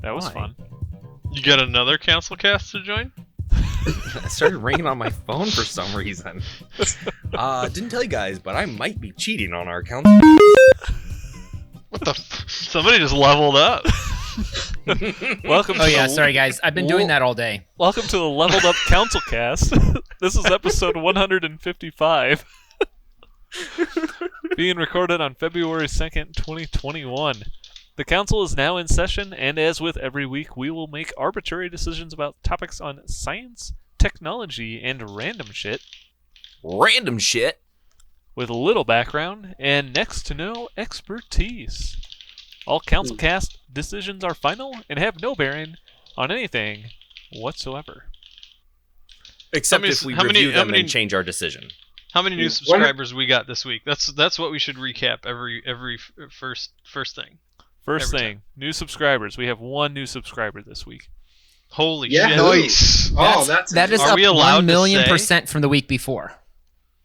That was Why? fun. You got another CouncilCast to join? It started ringing on my phone for some reason. Didn't tell you guys, but I might be cheating on our council. What the? Somebody just leveled up. Welcome. Oh to yeah, the, sorry guys. I've been doing that all day. Welcome to the Leveled Up CouncilCast. This is episode 155, being recorded on February 2nd, 2021. The council is now in session, and as with every week, we will make arbitrary decisions about topics on science, technology, and random shit, Random shit. with little background and next to no expertise. All CouncilCast decisions are final and have no bearing on anything whatsoever. Except How many- if we how many- review how them many- and change our decision. How many new subscribers we got this week? That's what we should recap every first thing. First Every thing, new subscribers. We have one new subscriber this week. Holy Yeah. shit! Nice. Oh, That is Are up we allowed to 1,000,000% from the week before.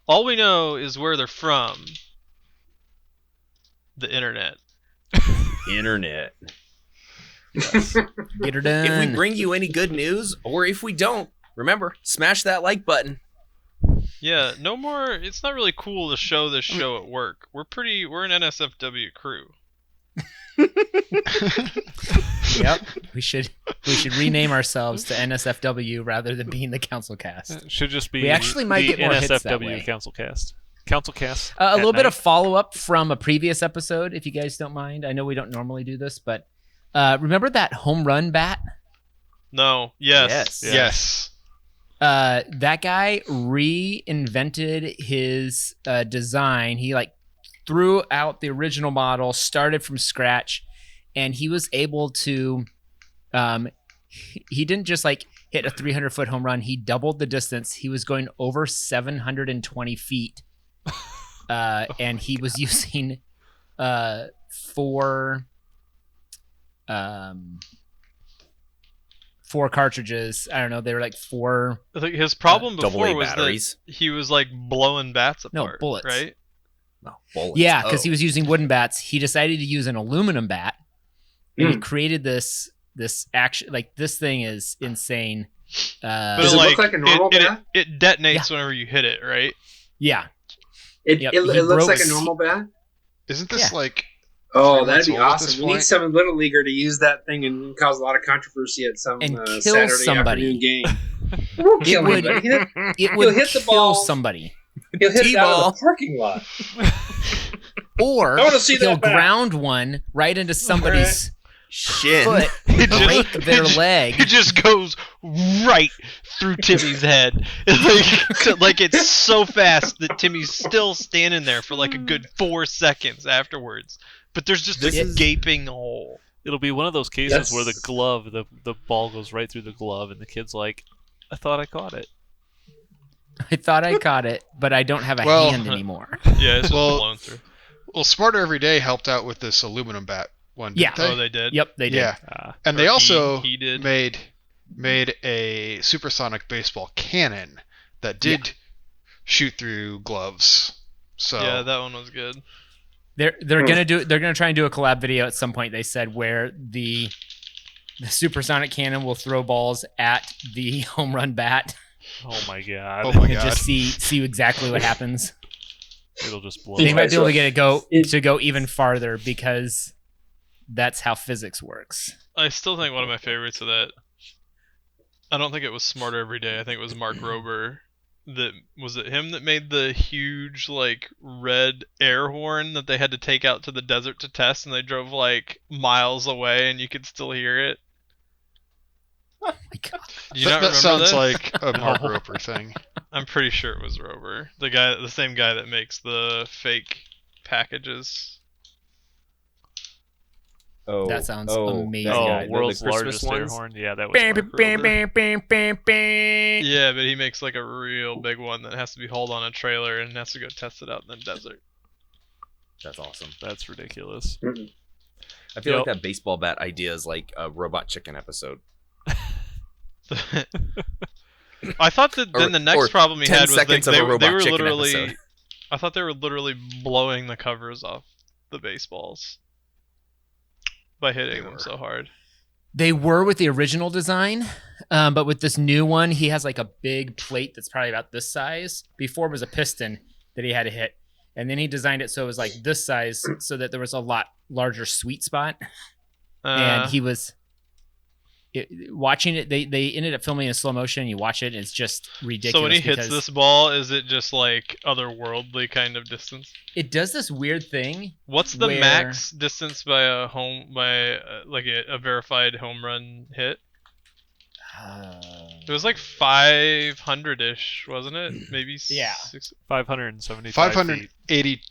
All we know is where they're from. The internet. Internet. Get her done. If we bring you any good news, or if we don't, remember, smash that like button. Yeah, no more. It's not really cool to show this show at work. We're an NSFW crew. Yep. We should rename ourselves to NSFW rather than being the CouncilCast. It should just be We actually might the get more hits that NSFW way. CouncilCast. CouncilCast. A at little bit night. of follow-up from a previous episode, if you guys don't mind. I know we don't normally do this, but remember that home run bat? No. Yes. Yes. Yes. That guy reinvented his design. He threw out the original model, started from scratch, and he was able to. He didn't just hit a 300-foot home run. He doubled the distance. He was going over 720 feet, and he was using four cartridges. I don't know. They were four. I think his problem Double before A was batteries. that he was blowing bats No, apart. bullets. Right? No, bullets. Yeah, because Oh. he was using wooden bats. He decided to use an aluminum bat, and he created this action. This thing is insane. But Does it look like a normal bat? It detonates whenever you hit it, right? Yeah, It Yep, it he looks broke like a s- normal bat. Isn't this Yeah. Oh, Pretty that'd much be old at awesome. this We need point? some little leaguer to use that thing and cause a lot of controversy at some And kill Saturday somebody. afternoon game. He won't kill would- anybody. it would hit the kill ball. somebody, He'll hit it out T-ball. of the parking lot. or I wanna see he'll that bat. ground one right into somebody's Shin. foot, It break their leg. It just goes right through Timmy's head. It's so fast that Timmy's still standing there for a good 4 seconds afterwards. But there's just This a is- gaping hole. It'll be one of those cases Yes. where the ball goes right through the glove, and the kid's like, "I thought I caught it." I thought I caught it, but I don't have a Well- hand anymore. Yeah, it's just Well- blown through. Well, Smarter Every Day helped out with this aluminum bat one. Yeah. Didn't Oh, they did? Yep, they did. Yeah. And they Or also he did. made a supersonic baseball cannon that did shoot through gloves. So Yeah, that one was good. They're gonna try and do a collab video at some point. They said where the supersonic cannon will throw balls at the home run bat Oh my god! Oh my and god. just see exactly what happens. It'll just blow. They Yeah, might be able so to get it- to go even farther because that's how physics works. I still think one of my favorites of that. I don't think it was Smarter Every Day. I think it was Mark Rober. Was it him that made the huge red air horn that they had to take out to the desert to test, and they drove miles away, and you could still hear it. Oh my god! Do you not that remember sounds that? like a Mark Roper thing. I'm pretty sure it was Rober, the same guy that makes the fake packages. Oh, That sounds that amazing. guy, Oh, world's the Christmas largest air ones? horn. Yeah, that was Bam, Mark bam, Rober. bam, bam, bam, bam. Yeah, but he makes a real big one that has to be hauled on a trailer and has to go test it out in the desert. That's awesome. That's ridiculous. I feel Yep. like that baseball bat idea is like a Robot Chicken episode. I thought that then the next or problem he 10 had was seconds of a they Robot were Chicken literally. episode. I thought they were literally blowing the covers off the baseballs by hitting them were. so hard. They were with the original design, but with this new one, he has like a big plate that's probably about this size. Before it was a piston that he had to hit. And then he designed it so it was like this size so that there was a lot larger sweet spot. And he was watching it. They ended up filming in slow motion. And you watch it, and it's just ridiculous. So when he hits this ball, is it just like otherworldly kind of distance? It does this weird thing. What's the where- max distance by a verified home run hit? It was like 500-ish, wasn't it? Maybe Yeah. 575 feet. 580.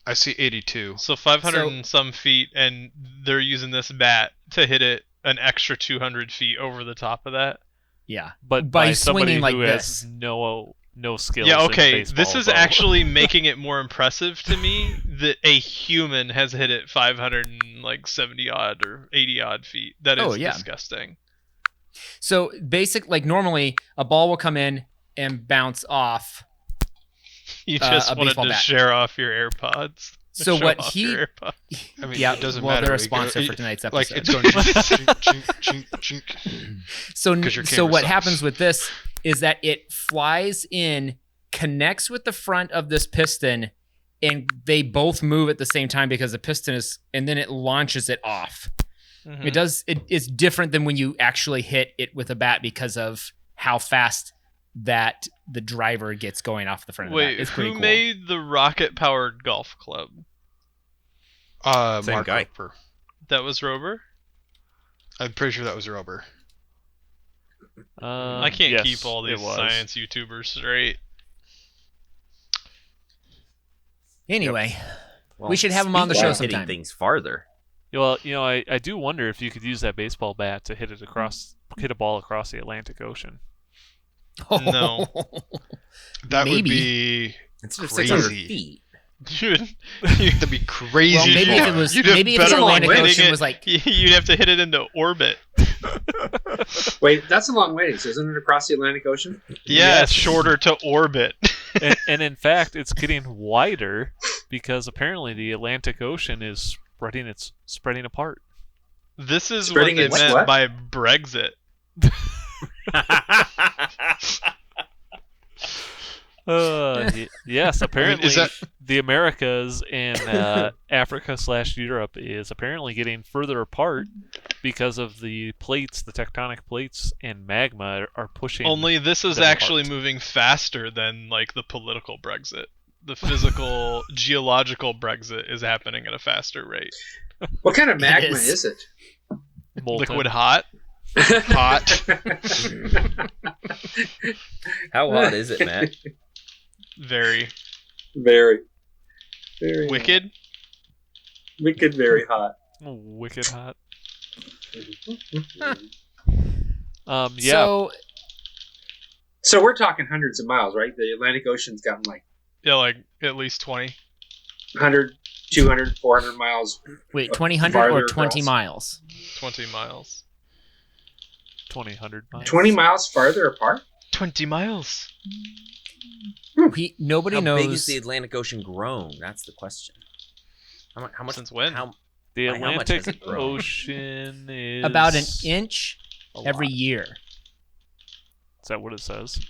I see 82. So 500 and some feet, and they're using this bat to hit it an extra 200 feet over the top of that. Yeah. But by by somebody swinging like who this. has no skills. Yeah, in okay. baseball, This is though. actually making it more impressive to me that a human has hit it 570 odd or 80 odd feet. That is disgusting. So like normally a ball will come in and bounce off. You just a wanted baseball to bat. share off your AirPods. So Show what off he- your AirPods. I mean, Yeah, it doesn't well, matter. they're a You sponsor go- for tonight's episode. Like it's going chink, chink, chink, chink. So 'Cause your so camera what sucks. happens with this is that it flies in, connects with the front of this piston, and they both move at the same time because the piston is, and then it launches it off. Mhm. It does. It's different than when you actually hit it with a bat because of how fast that the driver gets going off the front of the Wait, bat. It's pretty who cool. made the rocket-powered golf club? Same Mark guy. Roper. That was Rover? I'm pretty sure that was Roper. I can't yes, keep all it these was. science YouTubers straight. Anyway, Well, we should have him on the speaking show of hitting sometime. things farther. Well, I do wonder if you could use that baseball bat to hit a ball across the Atlantic Ocean. No. That would Maybe. be Instead of Crazy. 600 feet. Dude, that'd be crazy. Well, maybe if it was, You'd have maybe if the better Atlantic luck hitting Ocean it. was like, you'd have to hit it into orbit. Wait, that's a long ways, isn't it, across the Atlantic Ocean? Yeah, it's shorter to orbit. and in fact, it's getting wider because apparently the Atlantic Ocean is spreading apart. This is Spreading what they its meant what? by Brexit. Yes, apparently is that- the Americas and Africa/Europe is apparently getting further apart because of the plates, the tectonic plates, and magma are pushing. Only this is them actually apart. moving faster than like the political Brexit. The physical, geological Brexit is happening at a faster rate. What kind of magma is. is it? molten. Liquid hot. hot. How hot is it, Matt? Very Very. Very wicked. Wicked, very hot. Wicked hot. Yeah. So we're talking hundreds of miles, right? The Atlantic Ocean's gotten like Yeah, like at least 20. 100, 200, 400 miles. wait, 20 Farther or 20 across. miles? 20 miles. 2,000 miles. 20 miles farther apart? 20 miles. Nobody How knows. big is the Atlantic Ocean grown? That's the question. How much? Since when? The By how much has Atlantic it grown? Ocean is about an inch a every lot. year. Is that what it says?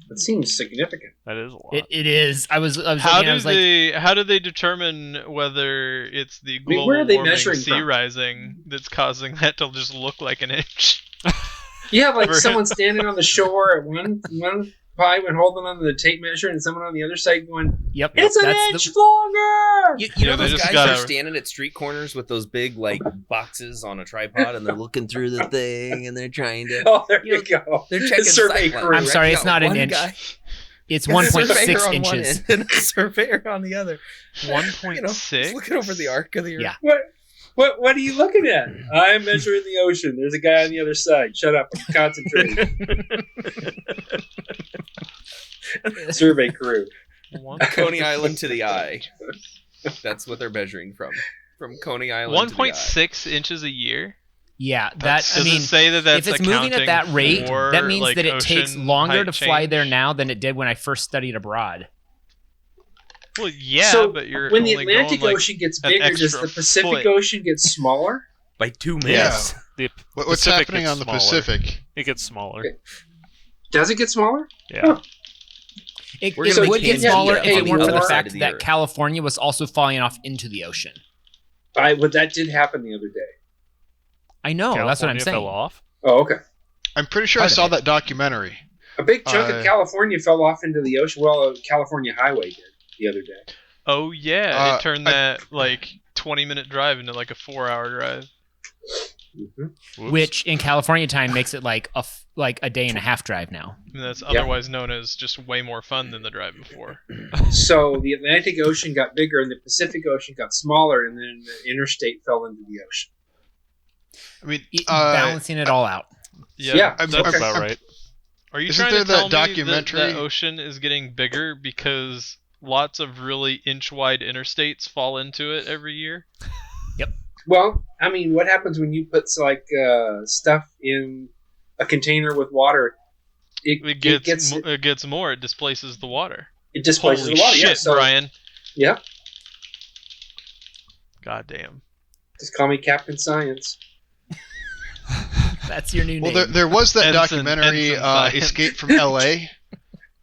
That seems significant. That is a lot. It is. I was How looking, I do was like, they determine whether it's the mean, global where are they warming measuring sea from? rising that's causing that to just look like an inch? You have like Ever- someone standing on the shore at one pipe and holding on to the tape measure, and someone on the other side going, yep, "It's an that's inch longer." You Yeah, know they those just guys gotta- are standing at street corners with those big like boxes on a tripod, and they're looking through the thing, and they're trying to. Oh, there You you go. They're checking survey sight crew. lines, I'm right? sorry, You it's got not an one inch. guy, It's got a surveyor 1.6 on one inches. end and a surveyor on the other. 1.6? You know, just looking over the arc of the earth. Yeah. What are you looking at? I'm measuring the ocean. There's a guy on the other side. Shut up. Concentrate. Survey crew. Coney Island to the eye. That's what they're measuring from. From Coney Island to the eye. 1.6 inches a year? Yeah, Does I mean, it say that that's if it's moving at that accounting rate, for, that means like, that it takes ocean longer height to fly change? there now than it did when I first studied abroad. Well, yeah, so but you're when the only Atlantic going, like, Ocean gets an bigger, does extra the Pacific foot. Ocean get smaller? By 2 Yeah. minutes. The What's Pacific happening gets on the smaller. Pacific? It gets smaller. Okay. Does it get smaller? Yeah. It We're gonna would make get smaller Canada if it on weren't the for the other side fact of the that earth. California was also falling off into the ocean. But that did happen the other day. I know. That's what I'm California saying. fell off. Oh, okay. I'm pretty sure I Part of saw it. that documentary. A big chunk Uh, of California fell off into the ocean. Well, a California highway did the other day. Oh yeah, it turned I- that like 20-minute drive into like a 4-hour drive. Hmm. Whoops. Which in California time makes it like a day and a half drive now. And that's otherwise known as just way more fun than the drive before. So the Atlantic Ocean got bigger and the Pacific Ocean got smaller, and then the interstate fell into the ocean. I mean, Balancing it all out. Yeah, I'm- That's okay. about right. Are you Isn't trying there to tell that me documentary- that ocean is getting bigger because lots of really inch-wide interstates fall into it every year? Well, I mean, what happens when you put stuff in a container with water? It gets more. It displaces the water. it displaces Holy the water. shit, Yeah, so, Bryan! yeah, God damn. just call me Captain Science. That's your new well, name. there was that Ensign documentary, Science. Escape from L.A.,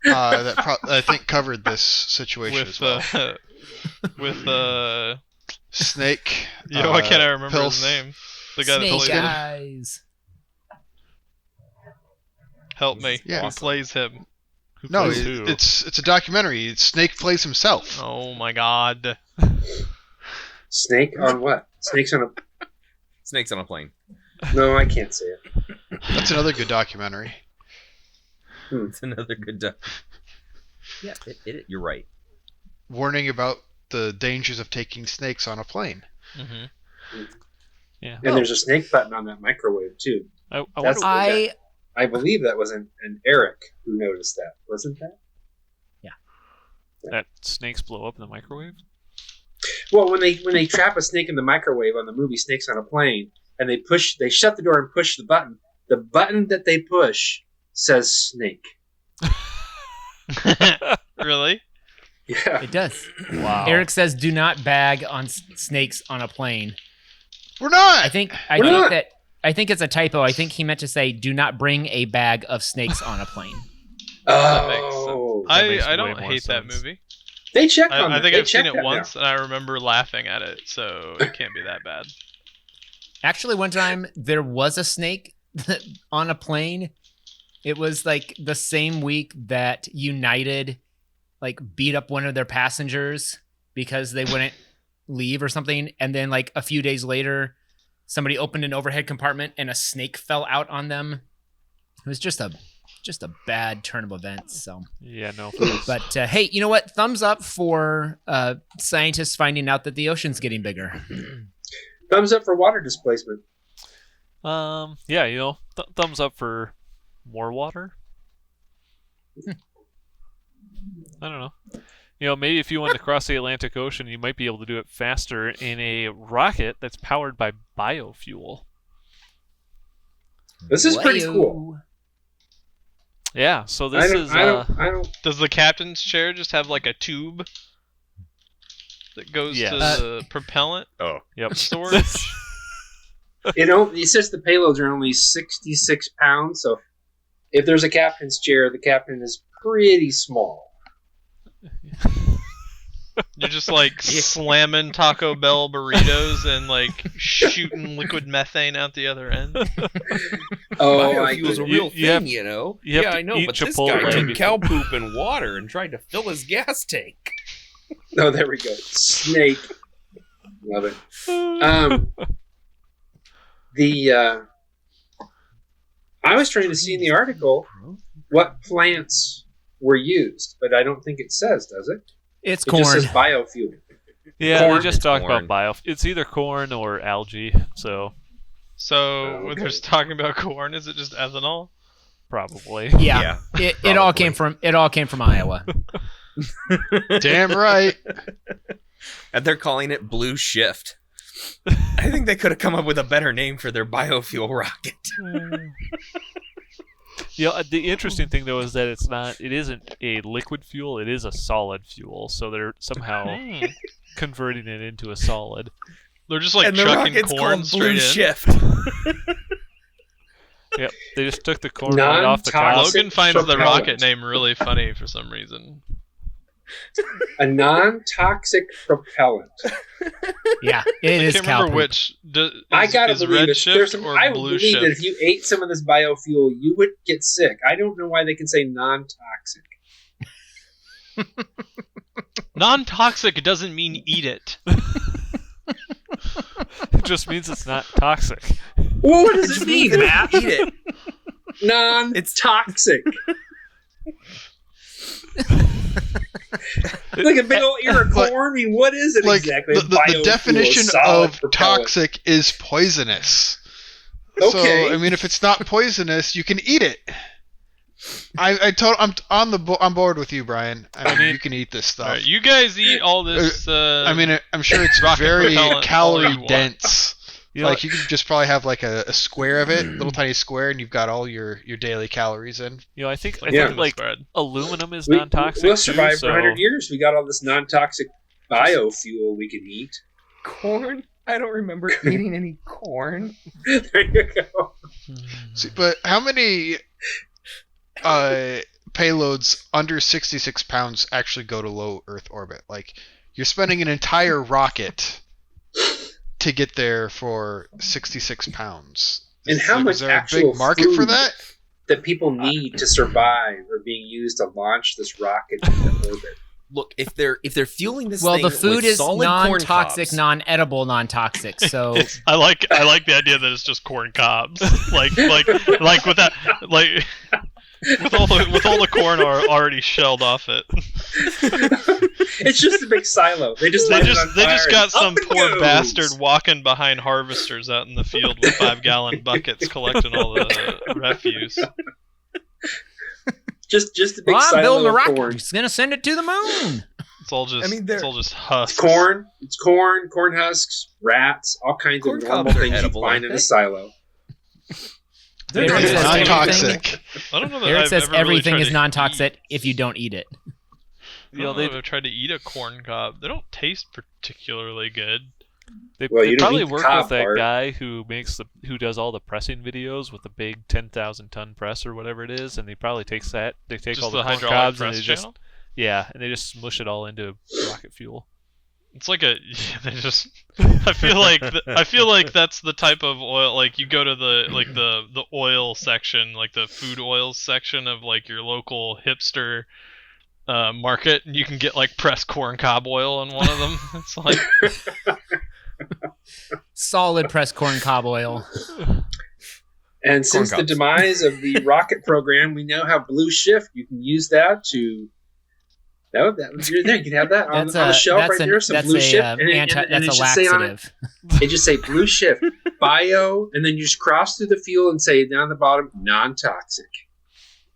that I think covered this situation as With well. with Snake. why can't I remember Pills. his name? The guy that Snake plays him. eyes. Help me. Yeah. Who plays him? Who No, plays who? it's a documentary. Snake plays himself. Oh my god. Snake on what? Snakes on a... Snakes on a plane. No, I can't say it. That's another good documentary. It's another good. Yeah, you're right. Warning about the dangers of taking snakes on a plane. Mm-hmm. Yeah. And there's a snake button on that microwave, too. I That's- wonder. I believe that was an Eric who noticed that, wasn't that? That snakes blow up in the microwave. Well, when they trap a snake in the microwave on the movie Snakes on a Plane, and they shut the door and push the button that they push says snake. Really? Yeah. It does. Wow. Eric says, "Do not bag on snakes on a plane." We're not. I think not. it's a typo. I think he meant to say, "Do not bring a bag of snakes on a plane." That makes Oh, That makes I way don't more hate that sense. movie. they checked on I that. think They I've seen checked it that once, and I remember laughing at it, so it can't be that bad. Actually, one time there was a snake on a plane. It was like the same week that United like beat up one of their passengers because they wouldn't leave or something, and then like a few days later, somebody opened an overhead compartment and a snake fell out on them. It was just a bad turn of events. So, Yeah, no. but hey, you know what? Thumbs up for scientists finding out that the ocean's getting bigger. Thumbs up for water displacement. Yeah, thumbs up for more water. I don't know. Maybe if you wanted to cross the Atlantic Ocean, you might be able to do it faster in a rocket that's powered by biofuel. This is pretty cool. Yeah, so I this don't. Does the captain's chair just have like a tube that goes Yes. to the propellant Oh, Yep. storage? It says the payloads are only 66 pounds, so if there's a captain's chair, the captain is pretty small. You're just like slamming Taco Bell burritos and like shooting liquid methane out the other end. Oh, biofuel's a you- real you thing, have- you know. you have Yeah, to I know, eat but this Chipotle guy took before- cow poop and water and tried to fill his gas tank. Oh, there we go. Snake. Love it. I was trying to see in the article what plants were used, but I don't think it says, does it? It's It corn. just says biofuel. Yeah, Corn? they just It's talk corn. about bio. It's either corn or algae, so So when Okay. they're talking about corn, is it just ethanol? probably. Yeah, it all came from Iowa. Damn right. And they're calling it Blue Shift. I think they could have come up with a better name for their biofuel rocket. The interesting thing though is that it isn't a liquid fuel, it is a solid fuel. So they're somehow converting it into a solid. They're just like and the chucking rocket's corn called straight Blue in. Shift. Yep, they just took the corn right off the cob. Non-toxic Logan finds the propellant. rocket name really funny for some reason. A non-toxic propellant. Yeah, it I is can't remember cow poop. which. I gotta is believe red it. shift There's some. or I would blue believe that shift? if you ate some of this biofuel, you would get sick. I don't know why they can say non-toxic. Non-toxic doesn't mean eat it. It just means it's not toxic. Well, what does it mean, Matt? Eat it. Non-toxic. Like a big old ear of corn. I mean, what is it Like exactly? the Biofuel, definition solid of propellant. toxic is poisonous. Okay. So I mean, if it's not poisonous, you can eat it. I'm on board with you, Brian. I mean, you can eat this stuff. All right, you guys eat all this. I mean, I'm sure it's rocket very propellant all calorie you want. dense. You know, Like you could just probably have like a square of it, little tiny square, and you've got all your daily calories in. I think Yeah. like Bread. aluminum is We- non-toxic We'll too. survive So for 100 years. We got all this non-toxic biofuel we can eat. Corn? I don't remember eating any corn. There you go. See, but how many payloads under 66 pounds actually go to low Earth orbit? Like, you're spending an entire rocket to get there for 66 pounds. And how much is there a actual big market for food that? that people need to survive are being used to launch this rocket into orbit? Look, if they're fueling this Well, thing the food with is solid corn non-toxic, cobs, non-edible, non-toxic. So I like the idea that it's just corn cobs, like with that, like with all the corn already shelled off it. It's just a big silo. They just light it on They fire just got and some up it poor goes. bastard walking behind harvesters out in the field with 5-gallon buckets collecting all the refuse. Just a big well, I'm silo building a of rocket. corn. He's gonna send it to the moon. It's all just they're- husks. It's corn. It's corn, corn husks, rats, all kinds Corn of normal cobs are things edible, you find aren't in they? a silo. There It's it says non-toxic. I don't know that Eric I've says ever really everything tried is to non-toxic eat- if you don't eat it. I don't know if I've tried to eat a corn cob. They don't taste particularly good. They, Well, they you don't probably eat the work cob with that part. guy who does all the pressing videos with the big 10,000-ton press or whatever it is, and he probably takes that. They take Just all the the corn hydraulic cobs and press they just channel. and they just smush it all into rocket fuel. It's like they just. I feel like that's the type of oil. Like you go to the oil section, like the food oils section of like your local hipster market, and you can get like pressed corn cob oil in one of them. It's like Solid pressed corn cob oil. And since the cobs. demise of the rocket program, we now have Blue Shift. You can use that to. You're there. You can have that on the shelf right there. Some Blue Shift, and that's it a should say on it. laxative. It just say Blue Shift bio, and then you just cross through the fuel and say down the bottom non-toxic.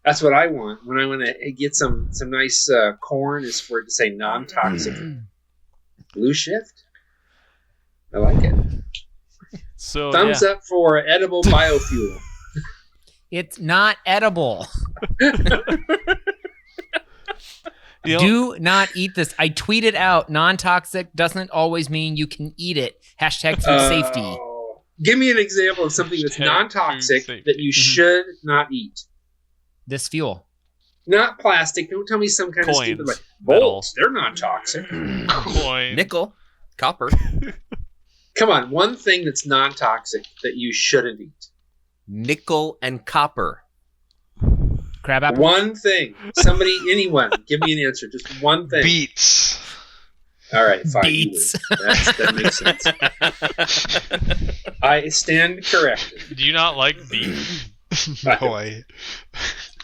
That's what I want when I want to get some nice corn. Is for it to say non-toxic. Blue Shift. I like it. So Thumbs up for edible biofuel. It's not edible. You know, Do not eat this. I tweeted out non-toxic doesn't always mean you can eat it. Hashtag food safety. Oh. Give me an example of something that's Hashtag non-toxic food safety. that you should not eat. This fuel. Not plastic. Don't tell me some kind of Coins, stupid like metal. bolts. They're non-toxic. coin. nickel, copper, Come on, one thing that's non-toxic that you shouldn't eat. nickel, and copper. Crab apple. One thing. Somebody, anyone, give me an answer. Just one thing. Beets. All right, fine. you Beets. win. That makes sense. I stand corrected. Do you not like beef? No,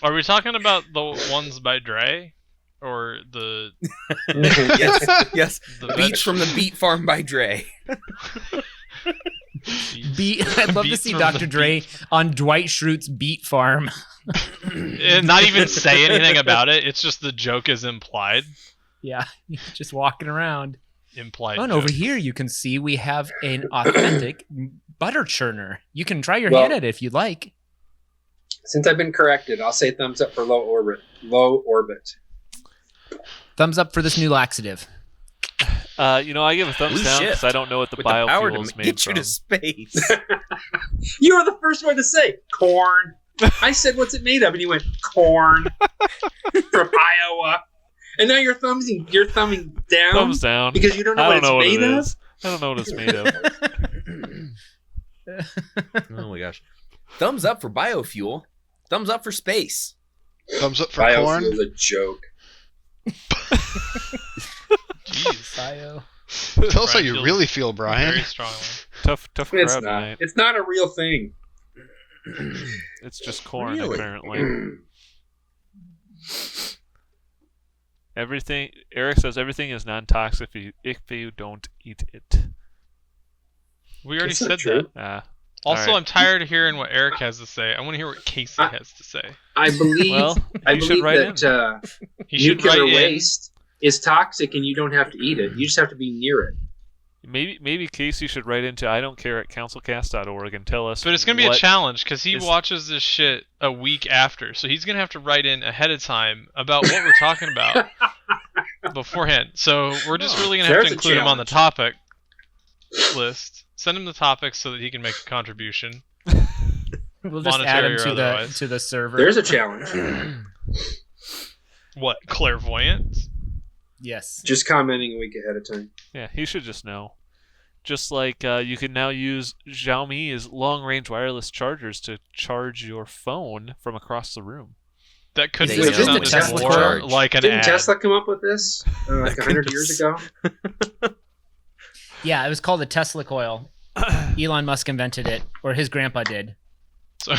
Are we talking about the ones by Dre, or the yes. the Beets from the beet farm by Dre. I'd love to Beets see from Dr. the Dre on Dwight Schrute's beet farm. And not even say anything about it. It's just the joke is implied. Yeah, just walking around. Implied. Oh, and joke. over here you can see we have an authentic butter churner. You can try your Well- hand at it if you'd like. Since I've been corrected, I'll say thumbs up for low orbit. Low orbit. Thumbs up for this new laxative. I give a thumbs Blue down shift because I don't know what the with the power biofuel to is made get you from. to space. You were the first one to say corn. I said, "What's it made of?" And you went corn from Iowa. And now you're thumbing down Thumbs down. because you don't know I what don't know what it's it made of. is. I don't know what it's made of. Oh my gosh. Thumbs up for biofuel. Thumbs up for space. Thumbs up for corn. Biofuel's a joke. Jeez. Bio. Tell us how Brian you feels really feel, Brian. Very strongly. Tough It's crowd not. tonight. It's not a real thing. It's just corn, Really? apparently. Everything. Eric says everything is non-toxic if you don't eat it. We already That's not said true. that. Also, Alright. I'm tired of hearing what Eric has to say. I want to hear what Casey has to say. I believe. Well, I you should believe write that He should nuclear write in. waste is toxic, and you don't have to eat it. You just have to be near it. Maybe Casey should write into I don't care at councilcast.org and tell us. But it's going to be a what- challenge because he is- watches this shit a week after. So he's going to have to write in ahead of time about what we're talking about beforehand. So we're just really going to have There's to a include him on the challenge. topic list. Send him the topics so that he can make a contribution. We'll just add Monetary him or to the otherwise. to the server. There's a challenge. What, clairvoyant? Yes. Just commenting a week ahead of time. Yeah, he should just know. Just like you can now use Xiaomi's long-range wireless chargers to charge your phone from across the room. That could They have know sounded Tesla more charge. like an Didn't ad. Tesla come up with this like 100 years ago? Yeah, it was called a Tesla coil. Elon Musk invented it, or his grandpa did. So,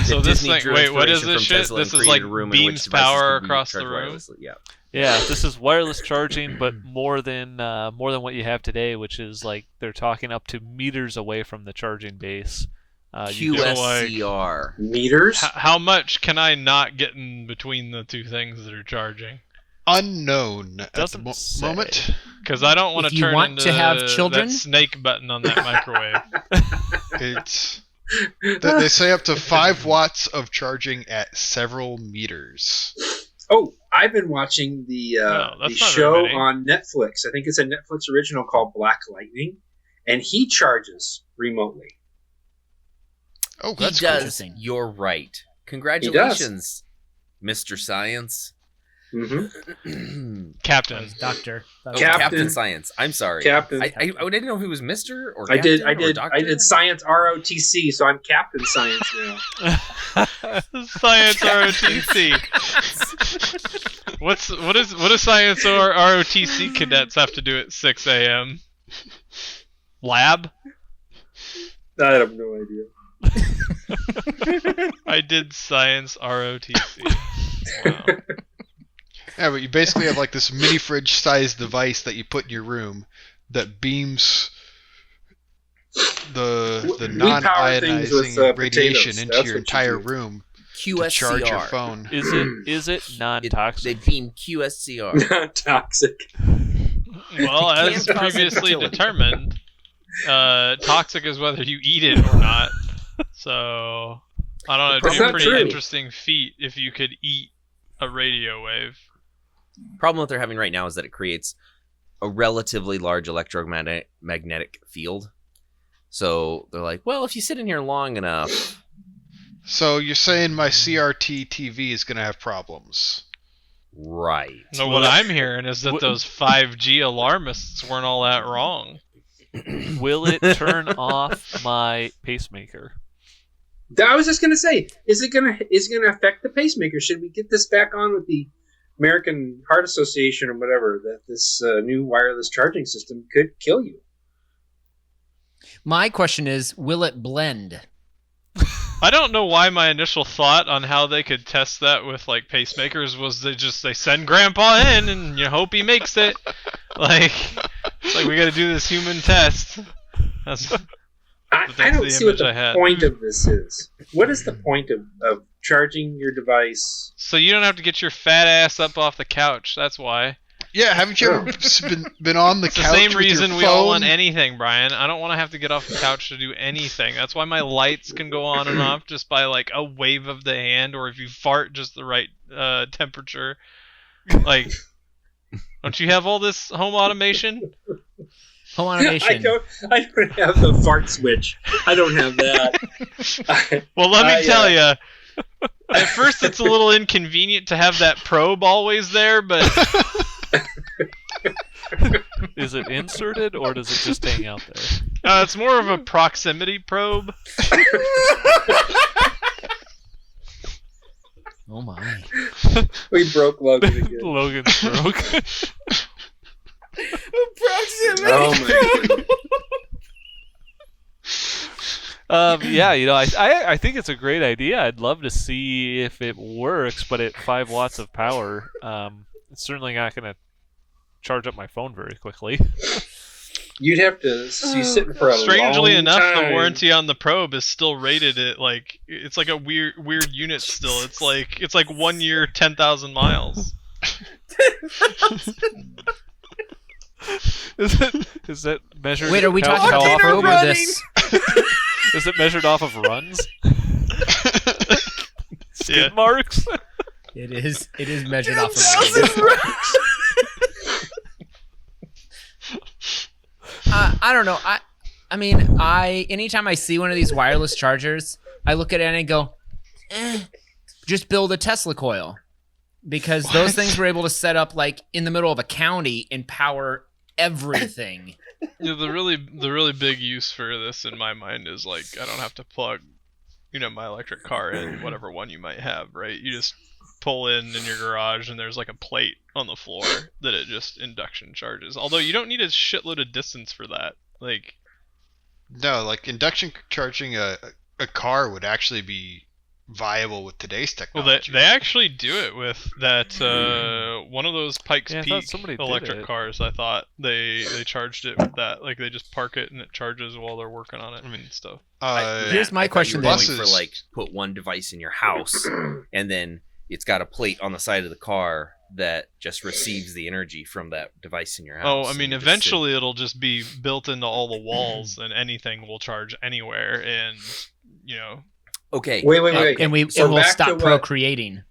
so this Disney thing, drew wait, what is inspiration this from shit? Tesla This and is like created a room in which beams devices power could be across the charged room. wirelessly. Yeah. Yeah, this is wireless charging, but more than what you have today, which is like they're talking up to meters away from the charging base. You can- QSCR. Meters? How much can I not get in between the two things that are charging? Unknown at the Doesn't say. moment. Because I don't want If to you turn want into to have children- that snake button on that microwave. It's they say up to 5 watts of charging at several meters. Oh, I've been watching the No, that's the not show very many. on Netflix. I think it's a Netflix original called Black Lightning, and he charges remotely. Oh, He that's does. interesting. You're right. Congratulations, Mr. Science. Mm-hmm. Captain. Doctor. Captain. Science. I'm sorry. Captain. I didn't know if he was Mr. or I did. Captain or Doctor. I did Science ROTC, so I'm Captain Science now. Science ROTC. What does Science or ROTC cadets have to do at 6 a.m.? Lab? I have no idea. I did Science ROTC. Wow. Yeah, but you basically have like this mini fridge sized device that you put in your room that beams the We power things with, non-ionizing radiation potatoes. into That's your what you entire do. room to QSCR. charge your phone. Is it They non-toxic? beam QSCR. Not toxic. Well, It as can cause previously infertility. determined, toxic is whether you eat it or not. So, I don't know. It'd That's be a not pretty true. interesting feat if you could eat a radio wave. Problem that they're having right now is that it creates a relatively large electromagnetic field. So they're like, well, if you sit in here long enough, So you're saying my CRT TV is going to have problems? right? No, Well, what I'm hearing is that what- those 5G alarmists weren't all that wrong. Will it turn off my pacemaker? I was just gonna say, is it gonna affect the pacemaker? Should we get this back on with the American Heart Association or whatever? That this new wireless charging system could kill you. My question is, will it blend? I don't know why my initial thought on how they could test that with like pacemakers was they send Grandpa in and you hope he makes it. Like we got to do this human test. But I that's don't the see what image I the had. point of this is. What is the point of charging your device? So you don't have to get your fat ass up off the couch. That's why. Yeah, haven't you ever been on the It's the couch same with reason your we all phone? want anything, Brian. I don't want to have to get off the couch to do anything. That's why my lights can go on and off just by like a wave of the hand, or if you fart just the right temperature. Like Don't you have all this home automation? Home automation. I don't have the fart switch. I don't have that. Well, let me tell you. At first, it's a little inconvenient to have that probe always there, but Is it inserted or does it just hang out there? it's more of a proximity probe. Oh my. We broke Logan again. Logan's broke. Oh my goodness. Yeah, I think it's a great idea. I'd love to see if it works, but at 5 watts of power, it's certainly not going to charge up my phone very quickly. You'd have to be sitting for a Strangely long enough, time. the warranty on the probe is still rated at like it's like a weird unit still. It's like 1 year, 10,000 miles. Is that measured? Wait, are we talking how about the often- probe or this? Is it measured off of runs? Skid Yeah. marks? It is measured off of. I don't know. I mean, anytime I see one of these wireless chargers, I look at it and I go, just build a Tesla coil, because those things were able to set up like in the middle of a county and power everything. Yeah, the really big use for this in my mind is like I don't have to plug, my electric car in, whatever one you might have, right? You just pull in your garage and there's like a plate on the floor that it just induction charges. Although you don't need a shitload of distance for that. Like, No, like induction charging a car would actually be viable with today's well, technology. they actually do it with that one of those Pikes Yeah, I thought Peak somebody did electric it. cars. I thought they charged it with that. Like they just park it and it charges while they're working on it and stuff. Here's my I thought question You were then. going for Buses. like put one device in your house, and then it's got a plate on the side of the car that just receives the energy from that device in your house. Oh, I and mean, you just sit- eventually it'll just be built into all the walls, and anything will charge anywhere. And Okay. Wait. And we'll So back to stop what- procreating.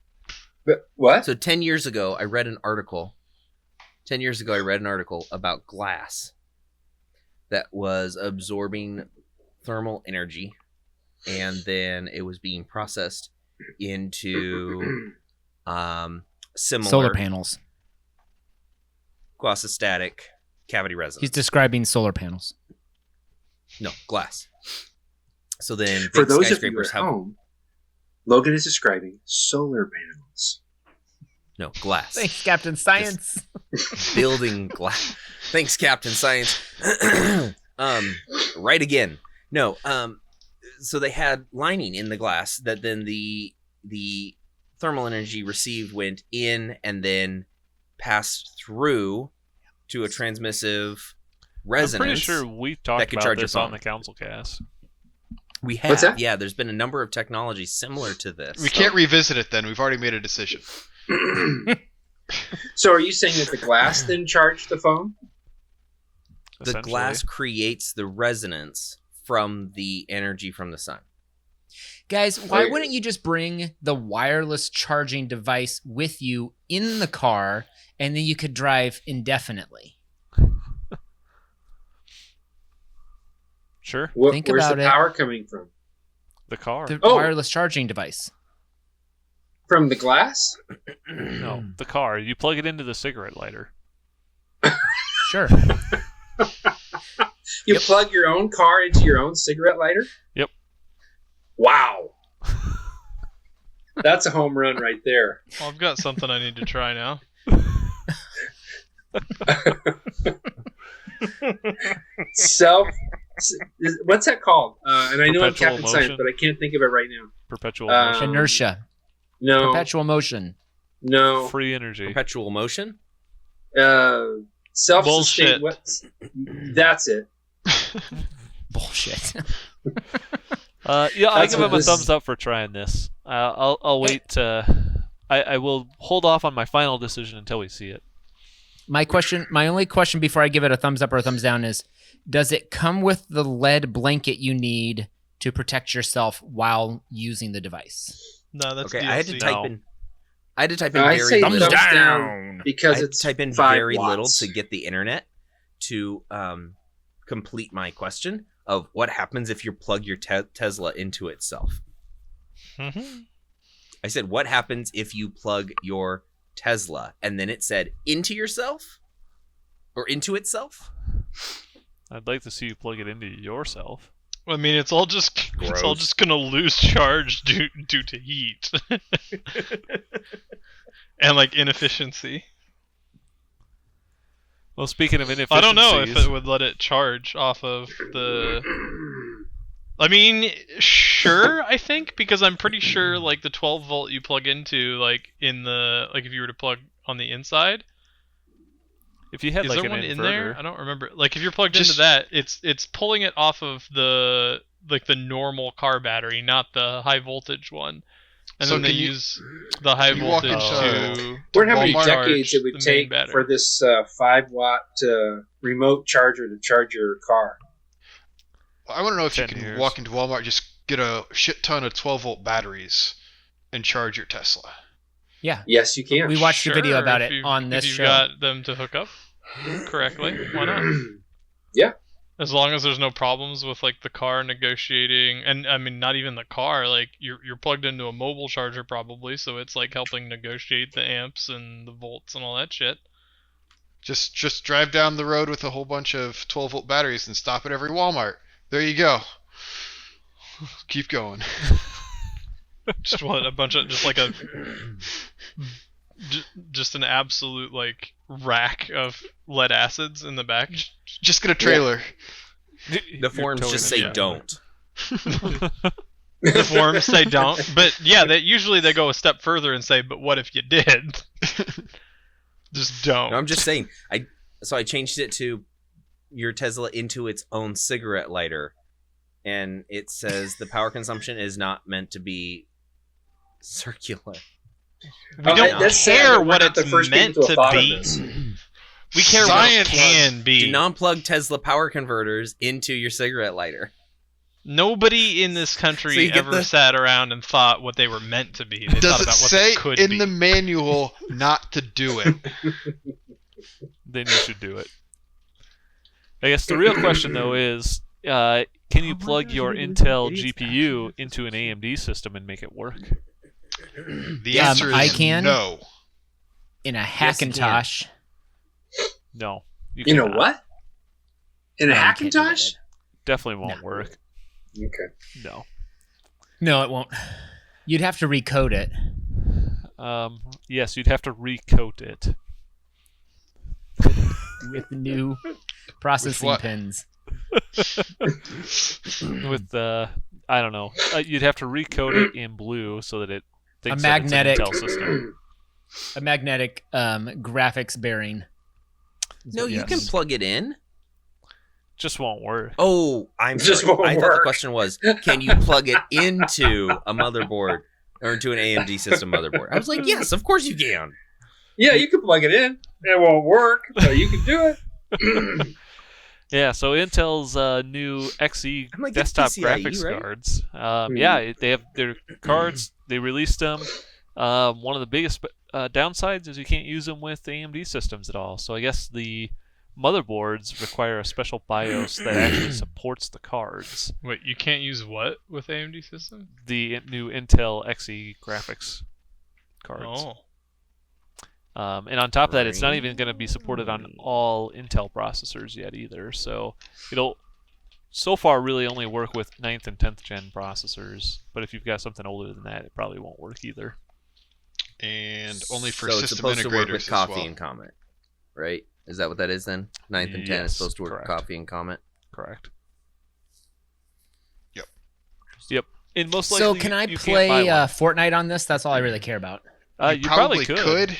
What? So 10 years ago, I read an article. 10 years ago, I read an article about glass that was absorbing thermal energy, and then it was being processed into similar Solar panels. quasi-static cavity He's resonance. describing solar panels. No, glass. So then For big those of you skyscrapers at have home, Logan is describing solar panels. no glass. Thanks, Captain Science. Building glass. Thanks, Captain Science. Right again. No. So they had lining in the glass that then the thermal energy received went in and then passed through to a transmissive resonance. I'm pretty sure we that talked could about charge your this on phone. the CouncilCast. We have. What's that? Yeah, there's been a number of technologies similar to this. we can't revisit it then. We've already made a decision. So are you saying that the glass then charged the phone? The essentially. glass creates the resonance from the energy from the sun. Guys, why Okay. wouldn't you just bring the wireless charging device with you in the car, and then you could drive indefinitely? Sure. Think Where's about the it. power coming from? The car. The Oh. wireless charging device. From the glass? No, the car. You plug it into the cigarette lighter. Sure. You plug your own car into your own cigarette lighter? Yep. Wow. That's a home run right there. Well, I've got something I need to try now. What's that called? And I know I'm Perpetual Captain Science, motion. but I can't think of it right now. Perpetual motion. Inertia. No. Perpetual motion. No. Free energy. Perpetual motion? Self-sustained. Bullshit. What's That's it. Bullshit. Yeah, I That's give what him a this- thumbs up for trying this. I'll wait. I will hold off on my final decision until we see it. My only question before I give it a thumbs up or a thumbs down is, does it come with the lead blanket you need to protect yourself while using the device? No, that's Okay, DLC. I had to type in. I had to type in I very say little. thumbs down down. I because had it's to type in 5 very little watts. to get the internet to complete my question of what happens if you plug your Tesla into itself. I said, what happens if you plug your Tesla? And then it said, into yourself? Or into itself? I'd like to see you plug it into yourself. I mean, it's all just Gross. gonna lose charge due to heat and like inefficiency. Well, speaking of inefficiencies, I don't know if it would let it charge off of the. I mean, sure, I think, because I'm pretty sure like the 12 volt you plug into like in the like if you were to plug on the inside. if you had Is like there an one inverter, in there? I don't remember. Like if you're plugged Just- into that, it's pulling it off of the like the normal car battery, not the high voltage one. And So then they can you- use the high can you walk voltage into- to Wonder how many Walmart decades it charge would the main take battery. for this 5-watt remote charger to charge your car. I want to know if you 10 can years. walk into Walmart, just get a shit ton of 12-volt batteries, and charge your Tesla. Yeah. Yes, you can. We watched a video Sure, about if it you've- on this if you've show. got them to hook up correctly, why not? Yeah. As long as there's no problems with like the car negotiating, and I mean not even the car, like you're plugged into a mobile charger probably, so it's like helping negotiate the amps and the volts and all that shit. Just drive down the road with a whole bunch of 12-volt batteries and stop at every Walmart. There you go. Keep going. Just what a bunch of just like a just an absolute like rack of lead acids in the back. Just get a trailer. The forums just say yeah. don't. The forums say don't, but yeah, usually they go a step further and say, but what if you did? Just don't. No, I'm just saying. So I changed it to your Tesla into its own cigarette lighter, and it says the power consumption is not meant to be circular. We don't that's sad care that we're what not the it's first meant people to have to thought of be. this. We care Science. what it can be. Do non-plug Tesla power converters into your cigarette lighter. Nobody in this So country you get ever the- sat around and thought what they were meant to be. They Does thought it about what say they could in be. the manual not to do it? then you should do it. I guess the real question though is, can you plug your Intel GPU into an AMD system and make it work? The answer I is can. no. In a Yes, you can. Hackintosh. No. You know cannot. what? In a No, you can't do Hackintosh? Definitely won't No. work. Okay. No. No, it won't. You'd have to recode it. Yes, you'd have to recoat it. With new processing what? pins. With I don't know. You'd have to recoat it in blue so that it thinks that magnetic- it's an Intel system. A magnetic graphics bearing. No, you can Yes. plug it in. Just won't work. Oh, I'm Just sorry. won't I thought the work. question was, can you plug it into a motherboard or into an AMD system motherboard? I was like, yes, of course you can. Yeah, you can plug it in. It won't work, but you can do it. Yeah, so Intel's new Xe I'm like, that's desktop PCIe, graphics right? cards. Yeah, they have their cards. They released them. One of the biggest downsides is you can't use them with AMD systems at all. So I guess the motherboards require a special BIOS that actually supports the cards. Wait, you can't use what with AMD system? The new Intel Xe graphics cards. Oh. And on top of that, it's not even going to be supported on all Intel processors yet either. So it'll so far really only work with 9th and 10th gen processors. But if you've got something older than that, it probably won't work either. And only for so it's system supposed to work integrators with as Coffee well. and Comet, right? Is that what that is then? 9th and 10 Yes, is supposed to work correct. with Coffee and Comet. Correct. Yep. Yep. And most likely, So can I you can't play buy one. Fortnite on this? That's all I really care about. You probably could.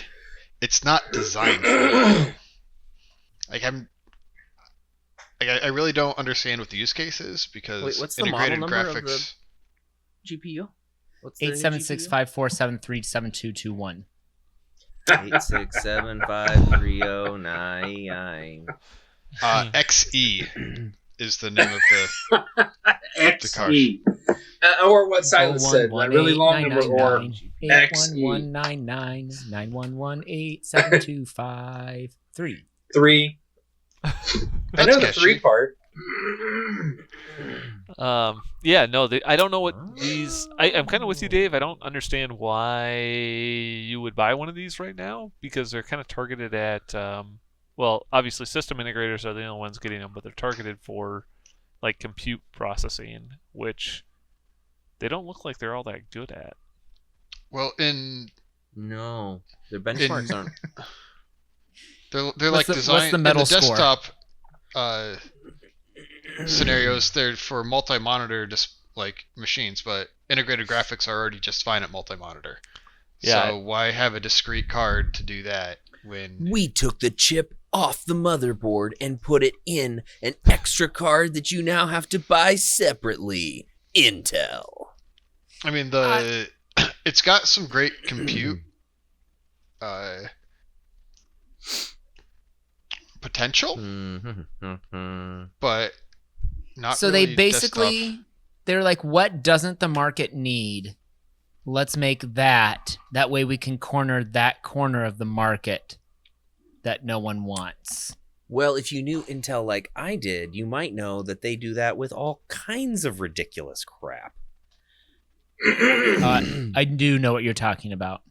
It's not designed for it. Like I really don't understand what the use case is because Wait, what's the model integrated number of graphics. the GPU? What's their new 876-547-372221. 8675309. XE is the name of the card. XE. Or what Silas said, a really long number, or X 811-999-911-87253. 3. I That's know the catchy. 3 part. Yeah, no, I don't know what these. I'm kind of with you, Dave. I don't understand why you would buy one of these right now because they're kind of targeted at. Well, obviously, system integrators are the only ones getting them, but they're targeted for like compute processing, which they don't look like they're all that good at. Well, No, their benchmarks aren't. they're like designed what's the metal in the score? desktop scenarios. They're for multi-monitor like machines, but integrated graphics are already just fine at multi-monitor. Yeah. So why have a discrete card to do that when? We took the chip off the motherboard and put it in an extra card that you now have to buy separately. Intel. I mean, it's got some great compute potential, but not. So really they basically desktop. they're like, what doesn't the market need? Let's make that. That way we can corner that corner of the market that no one wants. Well, if you knew Intel like I did, you might know that they do that with all kinds of ridiculous crap. I do know what you're talking about.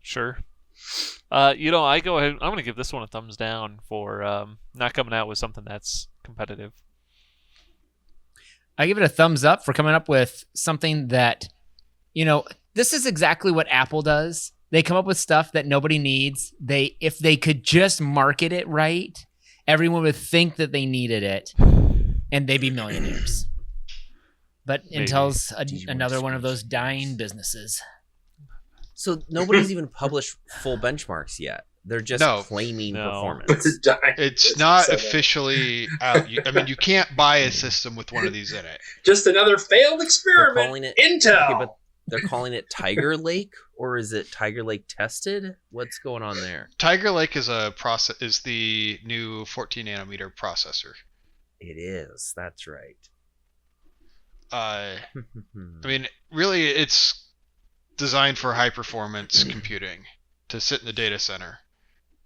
Sure. I go ahead. I'm going to give this one a thumbs down for not coming out with something that's competitive. I give it a thumbs up for coming up with something that, this is exactly what Apple does. They come up with stuff that nobody needs. If they could just market it right, everyone would think that they needed it, and they'd be millionaires. But Maybe. Intel's Did you another want one of to those dying businesses. So nobody's even published full benchmarks yet. They're just claiming No. performance. It's not officially out. I mean, you can't buy a system with one of these in it. Just another failed They're experiment. calling it Intel. Okay, but they're calling it Tiger Lake, or is it Tiger Lake tested? What's going on there? Tiger Lake is the new 14 nanometer processor. It is. That's right. I mean, really, it's designed for high performance computing to sit in the data center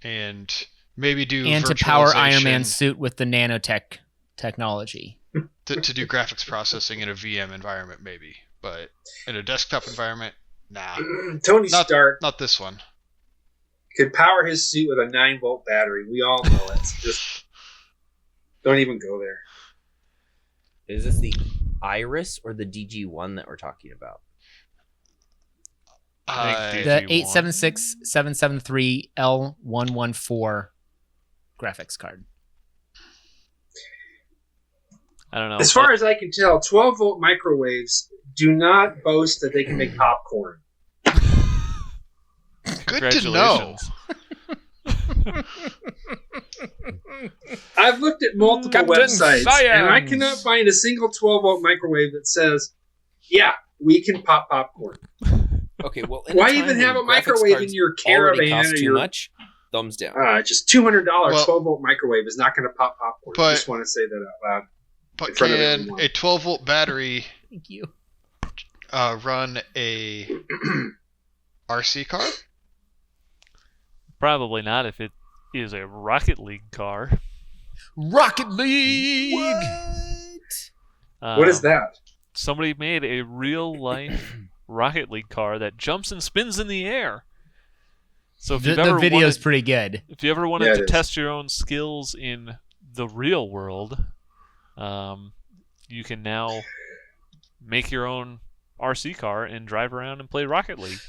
and maybe do And to power Iron virtualization Man's suit with the nanotech technology. to do graphics processing in a VM environment, maybe, but in a desktop environment, nah. Tony Stark Not this one. could power his suit with a 9-volt battery. We all know it. Just don't even go there. Is this the Iris or the DG1 that we're talking about? think The DG1. 876-773-L114 graphics card. I don't know. As far as I can tell, 12-volt microwaves do not boast that they can make popcorn. Good to know. I've looked at multiple Captain websites, and I Science. cannot find a single 12-volt microwave that says, yeah, we can pop popcorn. Okay, well, Why even have a microwave in your caravan cost or too your... much? Thumbs down. Just $200 Well, 12-volt microwave is not going to pop popcorn. I but- just want to say that out loud. But in front of can everyone. a 12 volt battery Thank you. run a RC car? Probably not if it is a Rocket League car. Rocket League! What is that? Somebody made a real life Rocket League car that jumps and spins in the air. So if The you've ever video's wanted, pretty good. if you ever wanted Yeah, it to is. test your own skills in the real world, you can now make your own RC car and drive around and play Rocket League.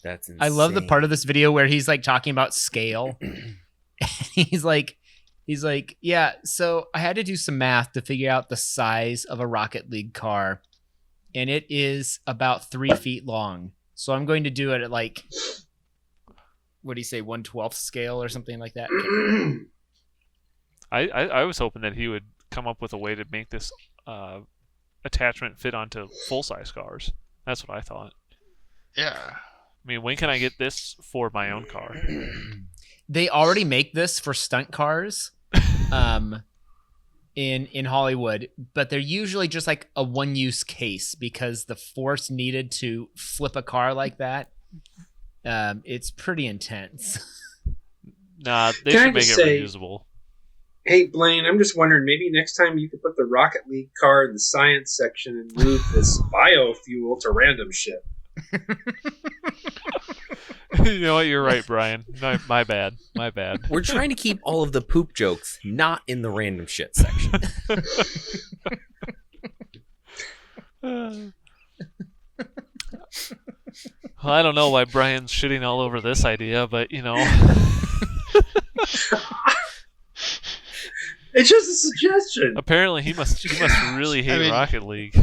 That's insane. I love the part of this video where he's like talking about scale. he's like, yeah, so I had to do some math to figure out the size of a Rocket League car, and it is about 3 feet long. So I'm going to do it at like, what do you say, 1/12 scale or something like that? I was hoping that he would come up with a way to make this attachment fit onto full-size cars. That's what I thought. Yeah. I mean, when can I get this for my own car? They already make this for stunt cars, in Hollywood, but they're usually just like a one-use case because the force needed to flip a car like that, it's pretty intense. Nah, they Can I should make just it say- reusable. Hey, Blaine, I'm just wondering, maybe next time you could put the Rocket League car in the science section and move this biofuel to random ship. You know what? You're right, Brian. No, my bad. My bad. We're trying to keep all of the poop jokes not in the random shit section. Well, I don't know why Brian's shitting all over this idea, but you know. It's just a suggestion. Apparently, he must really hate mean- Rocket League.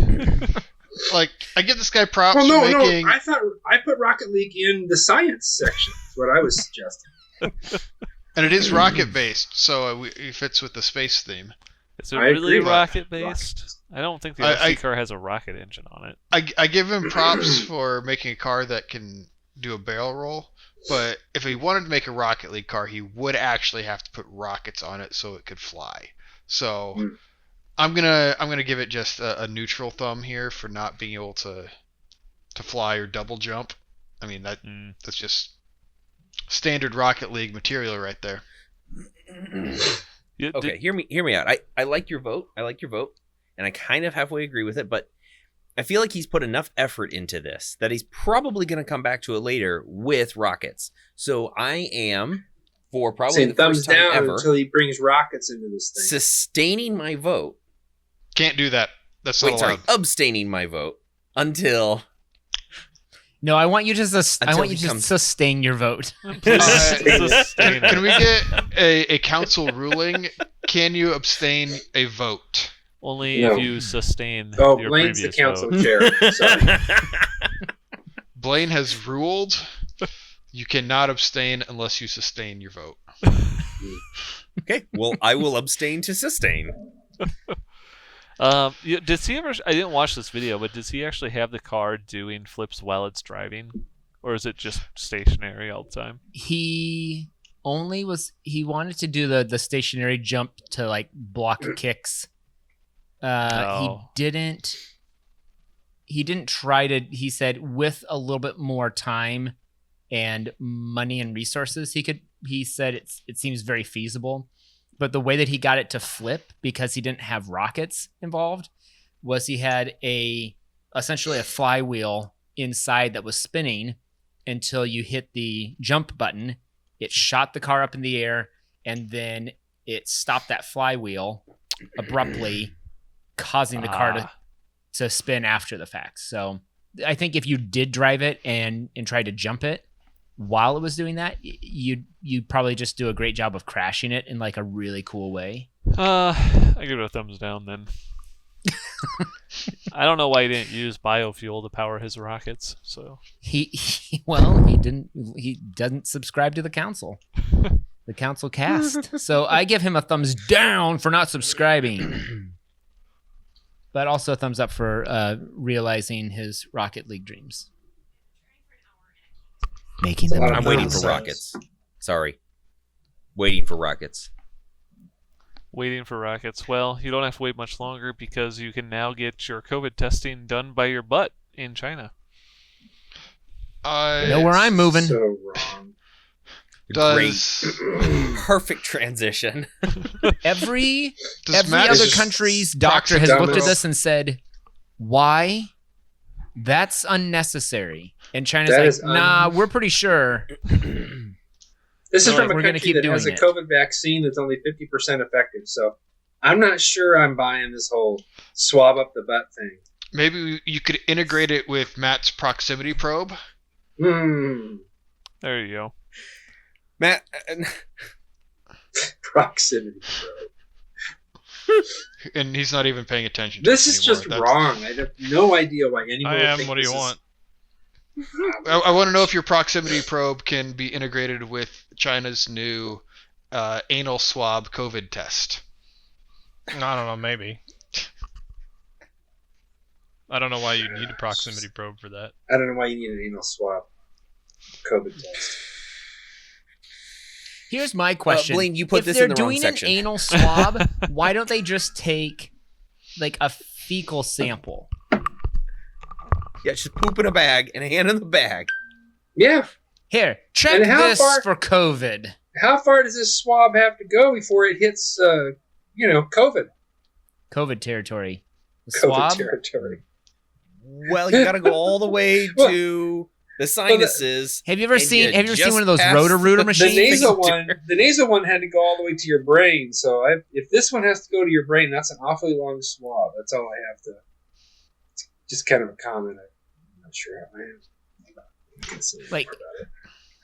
Like, I give this guy props Well, for no, making. I thought I put Rocket League in the science section. That's what I was suggesting. And it is rocket based, so it fits with the space theme. Is it I really agree. rocket based? I don't think the I- RC car has a rocket engine on it. I give him props for making a car that can do a barrel roll, but if he wanted to make a Rocket League car, he would actually have to put rockets on it so it could fly. So Hmm. I'm gonna give it just a neutral thumb here for not being able to fly or double jump. I mean that's just standard Rocket League material right there. Yeah, Okay, hear me out. I like your vote. And I kind of halfway agree with it, but I feel like he's put enough effort into this that he's probably going to come back to it later with rockets. So I am, for probably Saying the thumbs first time down ever, until he brings rockets into this thing. sustaining my vote. Can't do that. That's not Wait, sorry, allowed. abstaining my vote until No, I want you to Until he comes- sustain your vote. please Sustain it. sustain it. Can we get a council ruling? Can you abstain a vote? Only No. if you sustain Oh, your Blaine's the previous council vote. chair. Sorry. Blaine has ruled you cannot abstain unless you sustain your vote. okay, well I will abstain to sustain. Does he ever? I didn't watch this video, but does he actually have the car doing flips while it's driving, or is it just stationary all the time? He wanted to do the stationary jump to like block kicks. No. He didn't try to. He said with a little bit more time and money and resources, he said it seems very feasible. But the way that he got it to flip, because he didn't have rockets involved, was he had essentially a flywheel inside that was spinning until you hit the jump button. It shot the car up in the air, and then it stopped that flywheel abruptly, causing the car to spin after the fact. So I think if you did drive it and try to jump it while it was doing that, you'd probably just do a great job of crashing it in like a really cool way. I give it a thumbs down then. I don't know why he didn't use biofuel to power his rockets. So He doesn't subscribe to the council. The council cast. So I give him a thumbs down for not subscribing. But also a thumbs up for realizing his Rocket League dreams. Making them. lot of I'm waiting for nonsense. rockets. Sorry. Waiting for rockets. waiting for rockets. Well, you don't have to wait much longer because you can now get your COVID testing done by your butt in China. Know where I'm moving. So wrong. Does Perfect transition. Every Matt other just country's doctor has looked at Proximus. this and said, "Why? That's unnecessary." And China's That like, is "Nah, we're pretty sure." This is They're from like, a "We're gonna country keep that has a doing it." COVID vaccine that's only 50% effective. So I'm not sure I'm buying this whole swab up the butt thing. maybe you could integrate it with Matt's proximity probe? Hmm. There you go. Matt, Proximity probe. And he's not even paying attention to This us is anymore. just That's- wrong. I have no idea why anyone I would am. think What do you this want? I want to know if your proximity probe can be integrated with China's new anal swab COVID test. I don't know. Maybe. I don't know why you need a proximity probe for that. I don't know why you need an anal swab COVID test. Here's my question. Blaine, you put if this they're in the wrong doing section. an anal swab, why don't they just take like a fecal sample? Yeah, just poop in a bag and hand in the bag. Yeah. Here, check And how this far- for COVID. How far does this swab have to go before it hits, COVID? COVID territory. The COVID swab? territory. Well, you got to go all the way Well- to the sinuses. Have you ever And seen? you Have you ever seen just one of those passed roto-rooter the The machines? nasal one had to go all the way to your brain. So if this one has to go to your brain, that's an awfully long swab. That's all I have to. It's just kind of a comment. I'm not sure how I am. Like-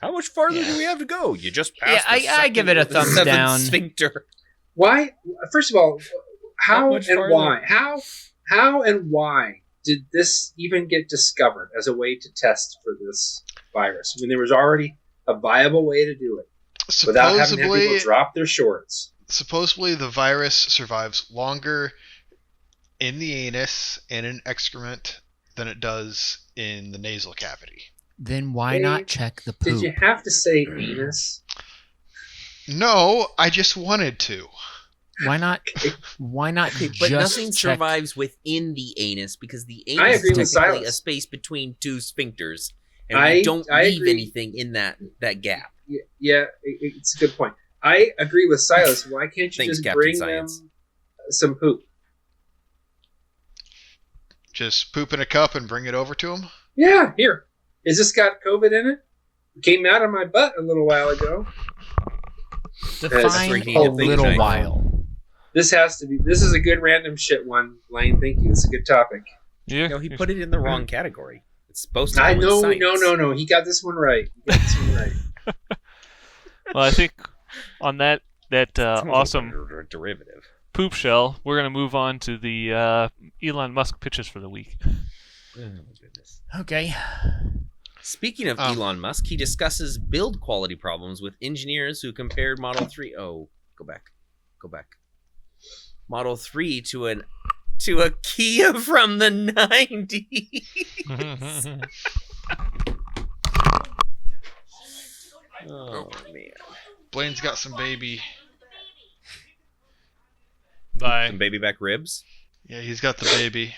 How much farther Yeah. do we have to go? You just Yeah, passed. the I give it a second- thumbs seventh down. Sphincter. Why? First of all, how much and farther? why? How and why did this even get discovered as a way to test for this virus when there was already a viable way to do it without having to have people drop their shorts? Supposedly, the virus survives longer in the anus and in excrement than it does in the nasal cavity. Then why Dave, not check the Did poop? you have to say anus? No, I just wanted to. Why not? Why not But just nothing check? survives within the anus because the I anus agree with is technically Silas. a space between two sphincters, and I we don't leave agree. anything in that gap. Yeah, it's a good point. I agree with Silas. Why can't you Thanks, just Captain bring Science. them some poop? Just poop in a cup and bring it over to him. Yeah, here. Is this got COVID in it? It came out of my butt a little while ago. Define where he a hit the little giant- while. This is a good random shit one, Blaine. Thank you. It's a good topic. Yeah. No, he put it in the wrong category. It's supposed to. I go in know, science. no. He got this one right. Well, I think on that It's almost like awesome a derivative. poop shell, we're gonna move on to the Elon Musk pitches for the week. Oh my goodness. Okay. Speaking of Elon Musk, he discusses build quality problems with engineers who compared Model 3. Oh, go back. Model 3 to a Kia from the 90s. Oh man. Blaine's got some baby. Bye. Some baby back ribs. Yeah, he's got the baby.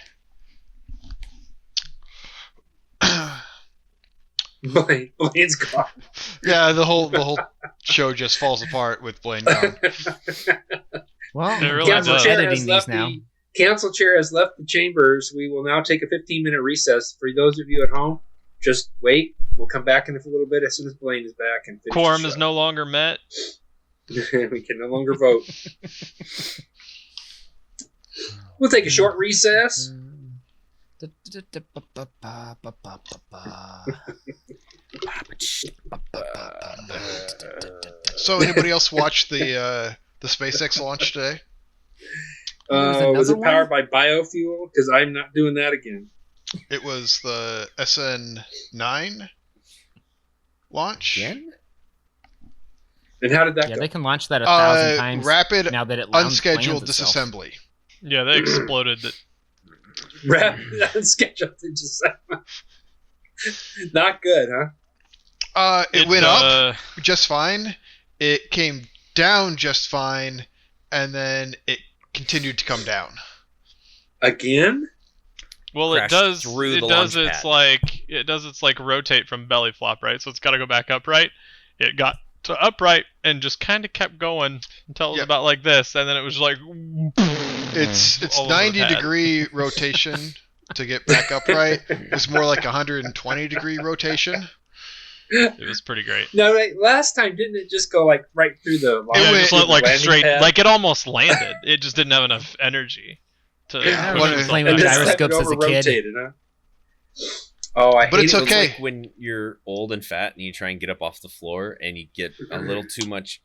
Blaine's gone. Yeah, the whole show just falls apart with Blaine gone. Well, It really Council does. chair editing has these left now. the council chair has left the chambers. We will now take a 15-minute recess. For those of you at home, just wait. We'll come back in a little bit as soon as Blaine is back and finish Quorum the is show. no longer met. We can no longer vote. We'll take a short recess. So, anybody else watch the SpaceX launch today? There's Was it another powered by biofuel? Because I'm not doing that again. It was the SN9 launch. Again? And how did that Yeah, go? they can launch that 1,000 times Rapid, now that it unscheduled lands itself. disassembly. Yeah, they exploded. Rapid unscheduled into December. Not good, huh? It went up just fine. It came down just fine, and then it continued to come down. Again? Well, it Crashed does. through It the does. launch It's pad. like it's like rotate from belly flop, right? So it's got to go back upright. It got to upright and just kind of kept going until it was Yep. about like this, and then it was like. It's all over the 90-degree rotation to get back upright. It's more like 120-degree rotation. It was pretty great. No, right. Last time, didn't it just go like right through the line? Yeah, went- it just went like landing straight, pad? like it almost landed. It just didn't have enough energy to. Yeah, push what- itself playing back. with And then gyroscopes it as a kid. over-rotated, huh? Oh, I But hate it's it. So okay. like when you're old and fat and you try and get up off the floor and you get a little too much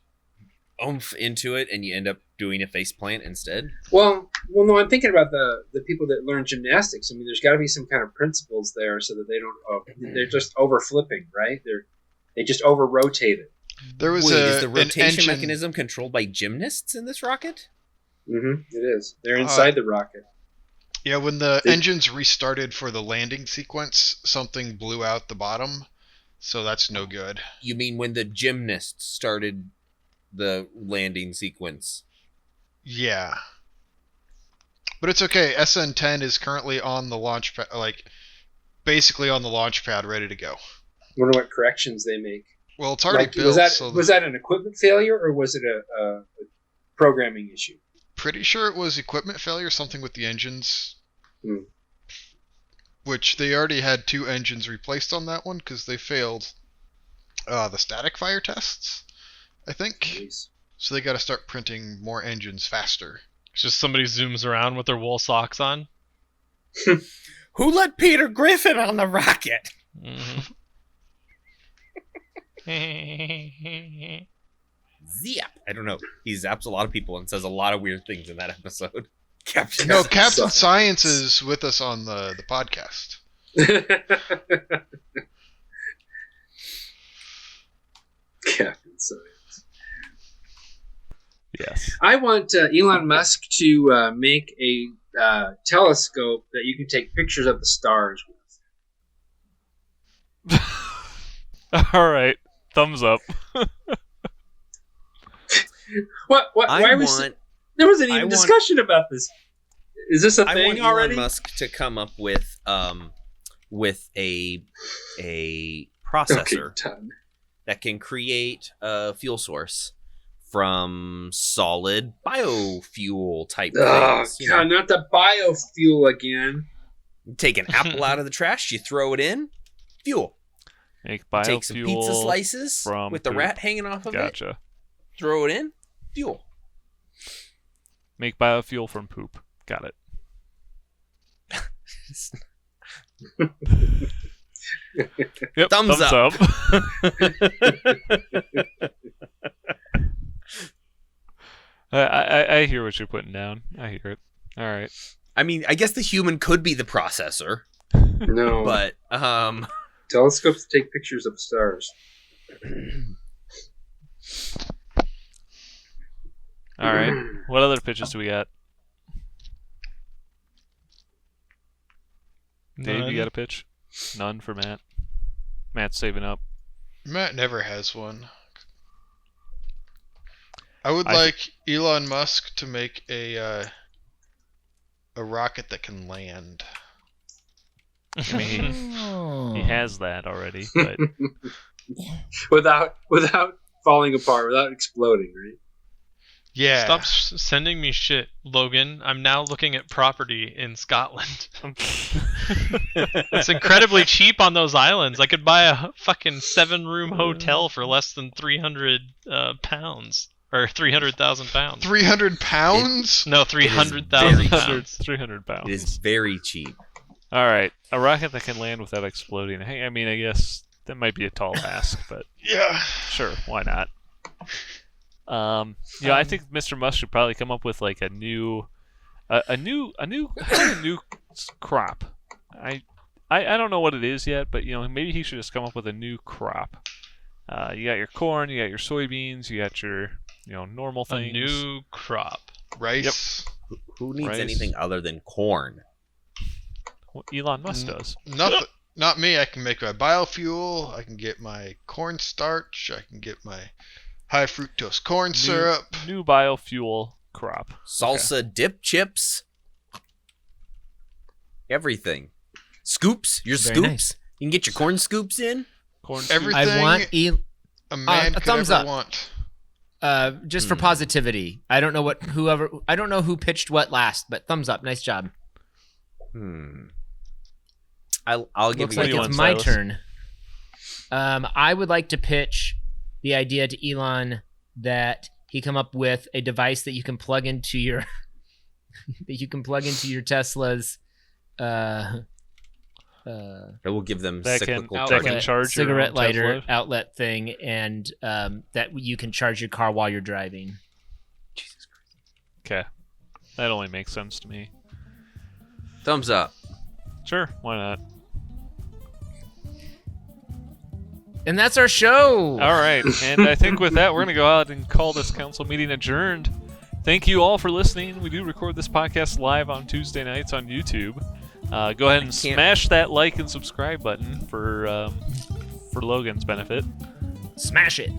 oomph into it and you end up doing a face plant instead. Well, no. I'm thinking about the people that learn gymnastics. I mean, there's got to be some kind of principles there so that they don't. They're just over flipping, right? They just over rotate it. There was Wait, is a the an rotation engine. mechanism controlled by gymnasts in this rocket? Mm-hmm. It is. They're inside the rocket. Yeah, when the They- engines restarted for the landing sequence, something blew out the bottom, so that's no good. You mean when the gymnasts started the landing sequence. Yeah. But it's okay. SN10 is currently on the launch pad, basically on the launch pad, ready to go. Wonder what corrections they make. Well, it's already built. Was that an equipment failure or was it a programming issue? Pretty sure it was equipment failure, something with the engines. Which they already had 2 engines replaced on that one because they failed the static fire tests, I think. Jeez. So they got to start printing more engines faster. It's just somebody zooms around with their wool socks on. Who let Peter Griffin on the rocket? Mm-hmm. Zap. I don't know. He zaps a lot of people and says a lot of weird things in that episode. Captain Science is with us on the podcast. Captain Science. Yes. I want Elon Musk to make a telescope that you can take pictures of the stars with. All right. Thumbs up. What? There wasn't even discussion about this. Is this a thing I want already? Elon Musk to come up with a processor that can create a fuel source from solid biofuel type things. God, not the biofuel again. You take an apple out of the trash, you throw it in, fuel. Make biofuel. Take some pizza slices from with the poop. rat hanging off of it. Gotcha. Throw it in, fuel. Make biofuel from poop. Got it. Yep, Thumbs up. I hear what you're putting down. I hear it. All right. I mean, I guess the human could be the processor, No, but telescopes take pictures of stars. All right. What other pitches do we got? Dave, None. you got a pitch? None for Matt. Matt's saving up. Matt never has one. I would like Elon Musk to make a rocket that can land. I mean, he has that already, but without falling apart, without exploding, right? Yeah. Stop sending me shit, Logan. I'm now looking at property in Scotland. It's incredibly cheap on those islands. I could buy a fucking 7-room hotel for less than 300 pounds. Or 300,000 pounds. 300 pounds? No, 300,000 pounds. 300 pounds. it is very cheap. All right. A rocket that can land without exploding. Hey, I mean, I guess that might be a tall ask, but Yeah. sure, why not? I think Mr. Musk should probably come up with like a new crop. I don't know what it is yet, but maybe he should just come up with a new crop. You got your corn, you got your soybeans, you got your normal A things. new crop. Rice. Who needs Rice. anything other than corn? Well, Elon Musk does. Not me. I can make my biofuel. I can get my cornstarch. I can get my high fructose corn syrup. New biofuel crop. Salsa dip chips. Everything. Scoops. Your Very scoops. nice. You can get your corn scoops in. Corn Everything I want a man a could thumbs ever up. want. Just for positivity. I don't know who pitched what last, but thumbs up. Nice job. I'll give Looks you like one, it's my Silas. turn. I would like to pitch the idea to Elon that he come up with a device that you can plug into your Tesla's It will give them That can- cyclical that charging. can charge your cigarette own lighter Tesla. outlet thing, and that you can charge your car while you're driving. Okay. That only makes sense to me. Thumbs up. Sure, why not? And that's our show. All right, and I think with that, we're going to go out and call this council meeting adjourned. Thank you all for listening. We do record this podcast live on Tuesday nights on YouTube. Go ahead and smash that like and subscribe button for Logan's benefit. Smash it.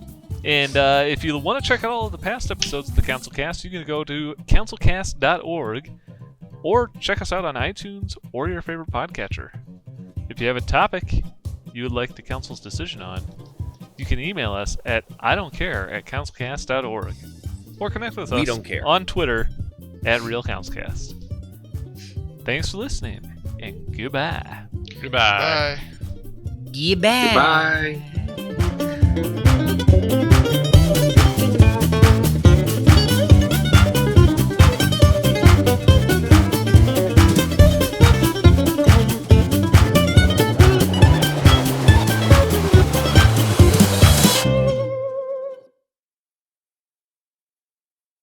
And if you want to check out all of the past episodes of the CouncilCast, you can go to councilcast.org or check us out on iTunes or your favorite podcatcher. If you have a topic you would like the Council's decision on, you can email us at idon'tcare@councilcast.org or connect with us We don't care. on Twitter at RealCouncilCast. Thanks for listening, and goodbye. Goodbye. Bye. Goodbye. Goodbye.